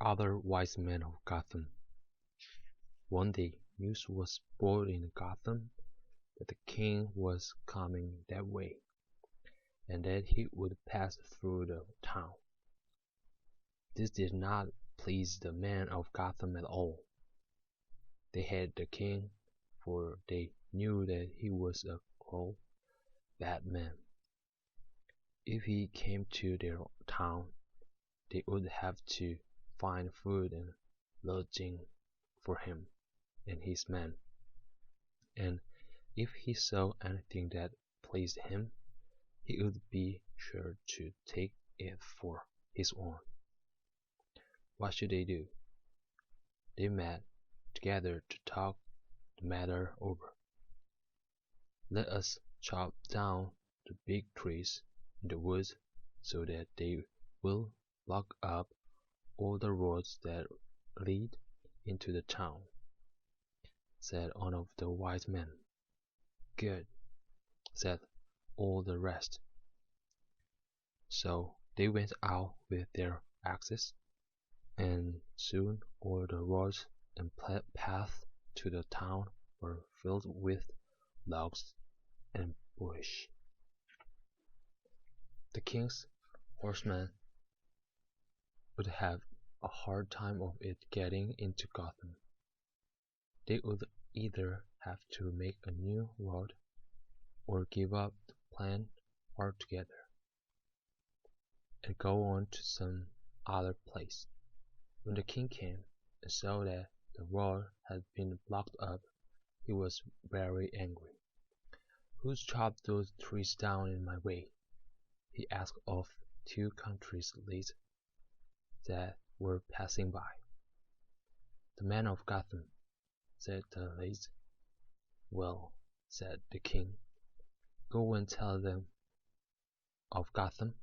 Other wise men of Gotham. One day news was brought in Gotham that the king was coming that way, and that he would pass through the town. This did not please the men of Gotham at all. They hated the king, for they knew that he was a cruel, bad man. If he came to their town, they would have to find food and lodging for him and his men, and if he saw anything that pleased him, he would be sure to take it for his own. What should they do? They met together to talk the matter over. "Let us chop down the big trees in the woods so that they will block up all the roads that lead into the town," said one of the wise men. "Good," said all the rest. So they went out with their axes, and soon all the roads and paths to the town were filled with logs and bush. The king's horsemen would have a hard time of it getting into Gotham. They would either have to make a new road or give up the plan altogether and go on to some other place. When the king came and saw that the road had been blocked up, he was very angry. "Who's chopped those trees down in my way?" he asked of two country ladies that were passing by. "The men of Gotham," said the ladies. "Well," said the king, "go and tell them of Gotham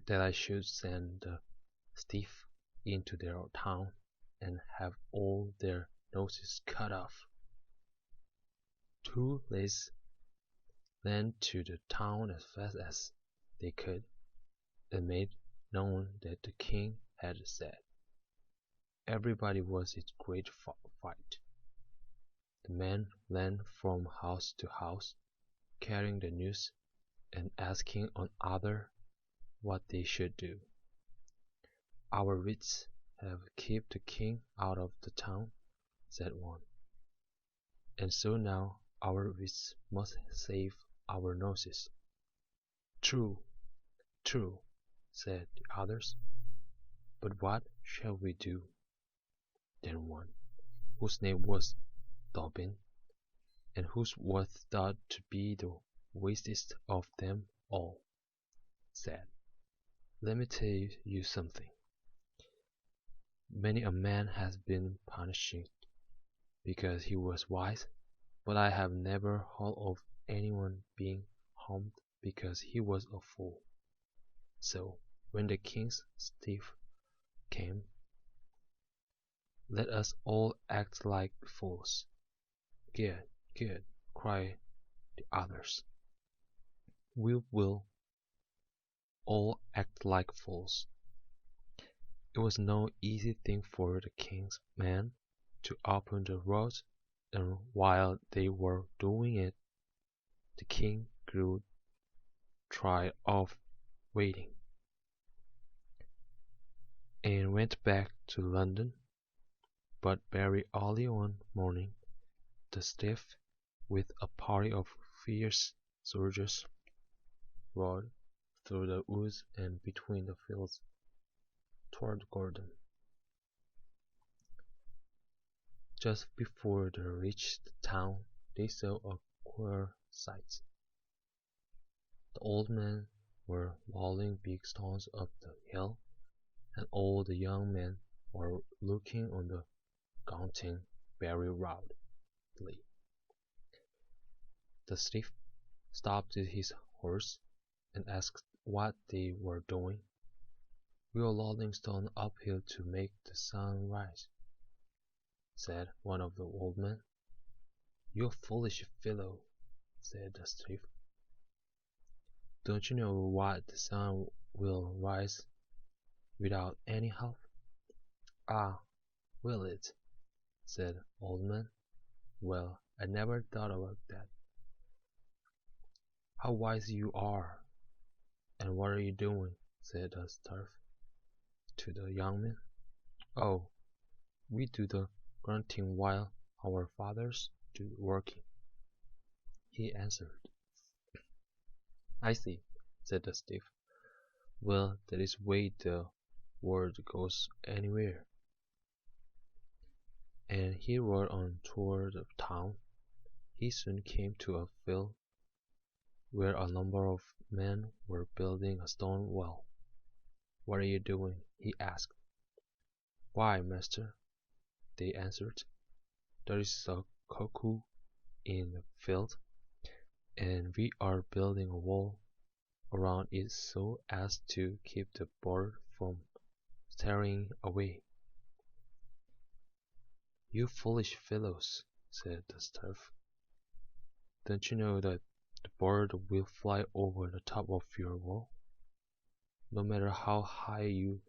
that I should send the thief into their town and have all their noses cut off." Two ladies ran to the town as fast as they could, and made known that the king had said. Everybody was in great fright. The men ran from house to house, carrying the news, and asking one another what they should do. "Our wits have kept the king out of the town," said one, "and so now our wits must save our noses." "True, true," said the others, "but what shall we do?" Then one, whose name was Dobbin, and who was thought to be the wisest of them all, said, "Let me tell you something. Many a man has been punished because he was wise, but I have never heard of anyone being harmed because he was a fool. So, when the king's thief came, let us all act like fools." "Good, good," cried the others. "We will all act like fools." It was no easy thing for the king's men to open the roads, and while they were doing it, the king grew tired of waiting, and went back to London. But very early one morning, the thief, with a party of fierce soldiers, rode through the woods and between the fields toward Gotham. Just before they reached the town, they saw a queer sight. The old men were rolling big stones up the hill, and all the young men were looking on the grunting very loudly. The thief stopped his horse and asked what they were doing. "We are rolling stone uphill to make the sun rise," said one of the old men. "You foolish fellow," said the thief. "Don't you know what the sun will rise without any help? Ah, will it? Said Old Man. Well, I never thought about that. How wise you are! And what are you doing? Said the Dwarf to the young man. Oh, we do the grunting while our fathers do working, he answered. I see, said the Stiff. Well, that is way the word goes anywhere. And he rode on toward the town. He soon came to a field where a number of men were building a stone wall. What are you doing? He asked. Why, master, they answered, there is a cuckoo in the field, and we are building a wall around it so as to keep the bird from tearing away. You foolish fellows, said the Dwarf. Don't you know that the bird will fly over the top of your wall, no matter how high you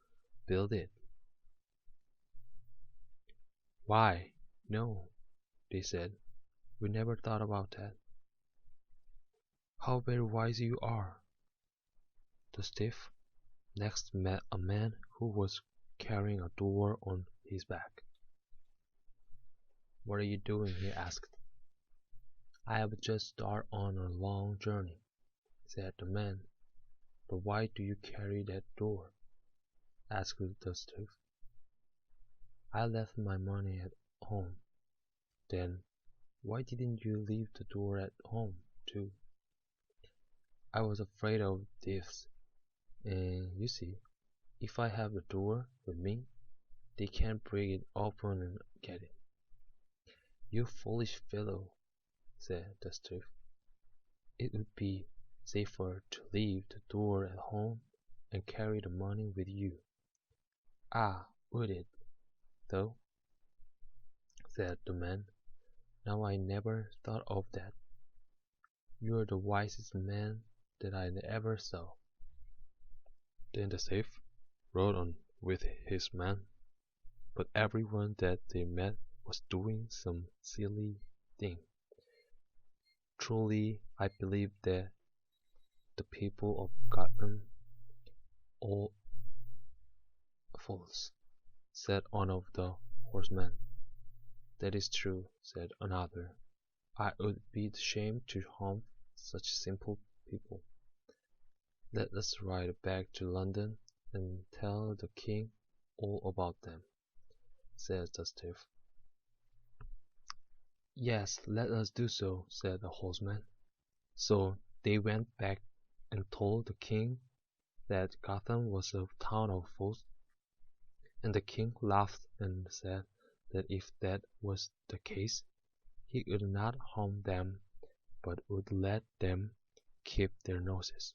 build it? Why, no, they said. We never thought about that. How very wise you are. The Stiff next met a man who was carrying a door on his back. What are you doing? He asked. I have just started on a long journey, said the man. But why do you carry that door? Asked the Stiff. I left my money at home. Then why didn't you leave the door at home, too? I was afraid of thieves, and you see, if I have the door with me, they can't break it open and get it. You foolish fellow, said the Stiff. It would be safer to leave the door at home and carry the money with you. Ah, would it, though? Said the man. Now I never thought of that. You're the wisest man that I ever saw. Then the Stiff rode on with his men, but everyone that they met was doing some silly thing. Truly, I believe that the people of Gotham all fools, said one of the horsemen. That is true, said another. I would be ashamed to harm such simple people. Let us ride back to London and tell the king all about them, said the Stiff. Yes, let us do so, said the horseman. So they went back and told the king that Gotham was a town of fools, and the king laughed and said that if that was the case, he would not harm them, but would let them keep their noses.